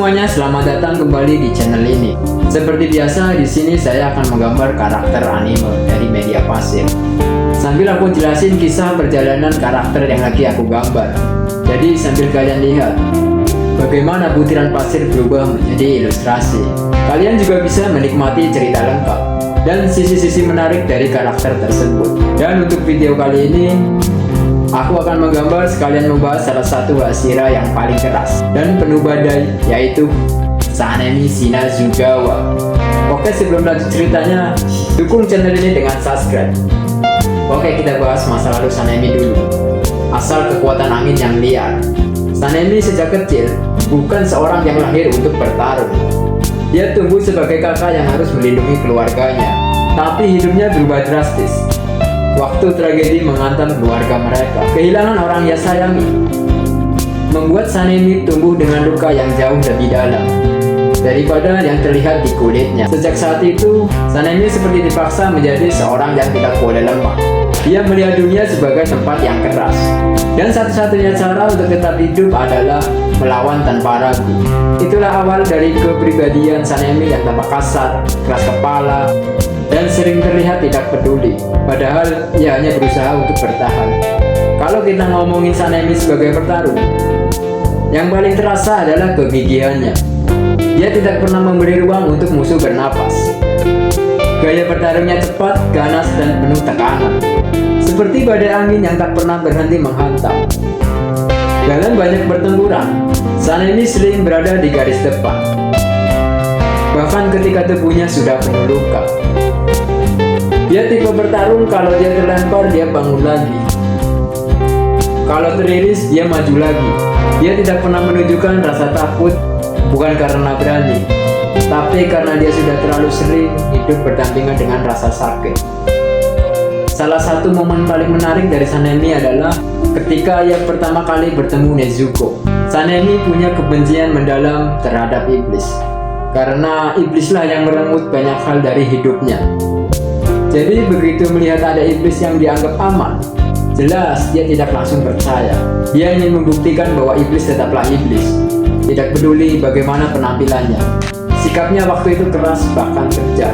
semuanya, selamat datang kembali di channel ini. Seperti biasa, di sini saya akan menggambar karakter anime dari media pasir. Sambil aku jelasin kisah perjalanan karakter yang lagi aku gambar. Jadi sambil kalian lihat bagaimana butiran pasir berubah menjadi ilustrasi. Kalian juga bisa menikmati cerita lengkap dan sisi-sisi menarik dari karakter tersebut. Dan untuk video kali ini, aku akan menggambar sekalian membahas salah satu Hashira yang paling keras dan penuh badai, yaitu Sanemi Shinazugawa. Oke, sebelum lanjut ceritanya, dukung channel ini dengan subscribe. Oke, kita bahas masa lalu Sanemi dulu. Asal kekuatan angin yang liar. Sanemi sejak kecil bukan seorang yang lahir untuk bertarung. Dia tumbuh sebagai kakak yang harus melindungi keluarganya. Tapi hidupnya berubah drastis waktu tragedi menghantam keluarga mereka. Kehilangan orang ia sayangi membuat Sanemi tumbuh dengan luka yang jauh lebih dalam daripada yang terlihat di kulitnya. Sejak saat itu, Sanemi seperti dipaksa menjadi seorang yang tidak boleh lemah. Dia melihat dunia sebagai tempat yang keras, dan satu-satunya cara untuk tetap hidup adalah melawan tanpa ragu. Itulah awal dari kepribadian Sanemi yang tampak kasar, keras kepala, dan sering terlihat tidak peduli, padahal ia hanya berusaha untuk bertahan. Kalau kita ngomongin Sanemi sebagai petarung, yang paling terasa adalah kegigihannya. Dia tidak pernah memberi ruang untuk musuh bernapas. Gaya bertarungnya cepat, ganas, dan penuh tekanan, seperti badai angin yang tak pernah berhenti menghantam. Dalam banyak pertempuran, Sanemi sering berada di garis depan, bahkan ketika tubuhnya sudah penuh luka. Dia tipe bertarung, kalau dia terlempar, dia bangun lagi. Kalau teriris, dia maju lagi. Dia tidak pernah menunjukkan rasa takut, bukan karena berani, tapi karena dia sudah terlalu sering hidup berdampingan dengan rasa sakit. Salah satu momen paling menarik dari Sanemi adalah ketika ia pertama kali bertemu Nezuko. Sanemi punya kebencian mendalam terhadap iblis, karena iblislah yang merenggut banyak hal dari hidupnya. Jadi begitu melihat ada iblis yang dianggap aman, jelas dia tidak langsung percaya. Dia ingin membuktikan bahwa iblis tetaplah iblis, tidak peduli bagaimana penampilannya. Sikapnya waktu itu keras, bahkan kejam.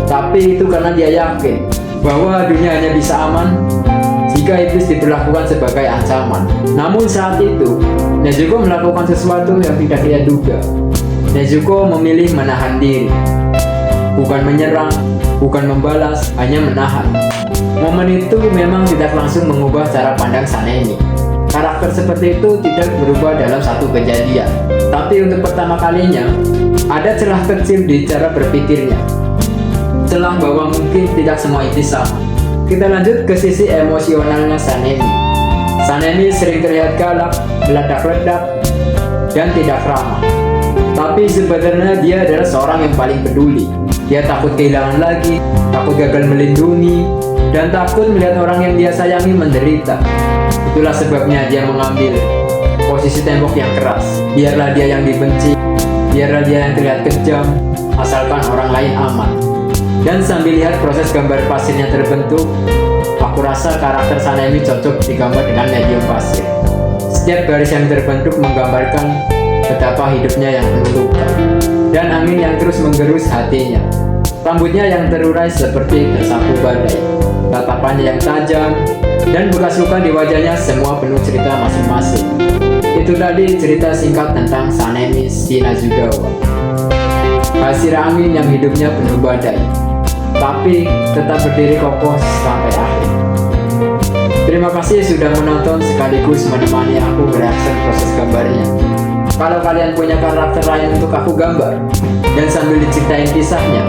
Tapi itu karena dia yakin bahwa dunia hanya bisa aman jika iblis diperlakukan sebagai ancaman. Namun saat itu, Nezuko melakukan sesuatu yang tidak dia duga. Nezuko memilih menahan diri, bukan menyerang, bukan membalas, hanya menahan. Momen itu memang tidak langsung mengubah cara pandang Sanemi. Karakter seperti itu tidak berubah dalam satu kejadian, tapi untuk pertama kalinya ada celah kecil di cara berpikirnya. Celah bahwa mungkin tidak semua iblis sama. Kita lanjut ke sisi emosionalnya Sanemi. Sanemi sering terlihat galak, meledak-ledak, dan tidak ramah. Tapi sebenarnya dia adalah seorang yang paling peduli. Dia takut kehilangan lagi, takut gagal melindungi, dan takut melihat orang yang dia sayangi menderita. Itulah sebabnya dia mengambil posisi tembok yang keras. Biarlah dia yang dibenci, biarlah dia yang terlihat kejam, asalkan orang lain aman. Dan sambil lihat proses gambar pasirnya terbentuk, aku rasa karakter Sanemi cocok digambar dengan medium pasir. Setiap garis yang terbentuk menggambarkan betapa hidupnya yang penuh luka, dan angin yang terus menggerus hatinya. Rambutnya yang terurai seperti tersapu badai, tatapannya yang tajam, dan bekas luka di wajahnya semua penuh cerita masing-masing. Itu tadi cerita singkat tentang Sanemi Shinazugawa, Hashira angin yang hidupnya penuh badai, tapi tetap berdiri kokoh sampai akhir. Terima kasih sudah menonton sekaligus menemani aku mereaksi proses gambarnya. Kalau kalian punya karakter lain untuk aku gambar dan sambil diceritain kisahnya,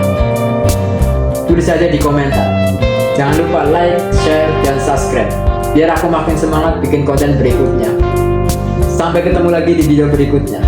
tulis saja di komentar. Jangan lupa like, share, dan subscribe biar aku makin semangat bikin konten berikutnya. Sampai ketemu lagi di video berikutnya.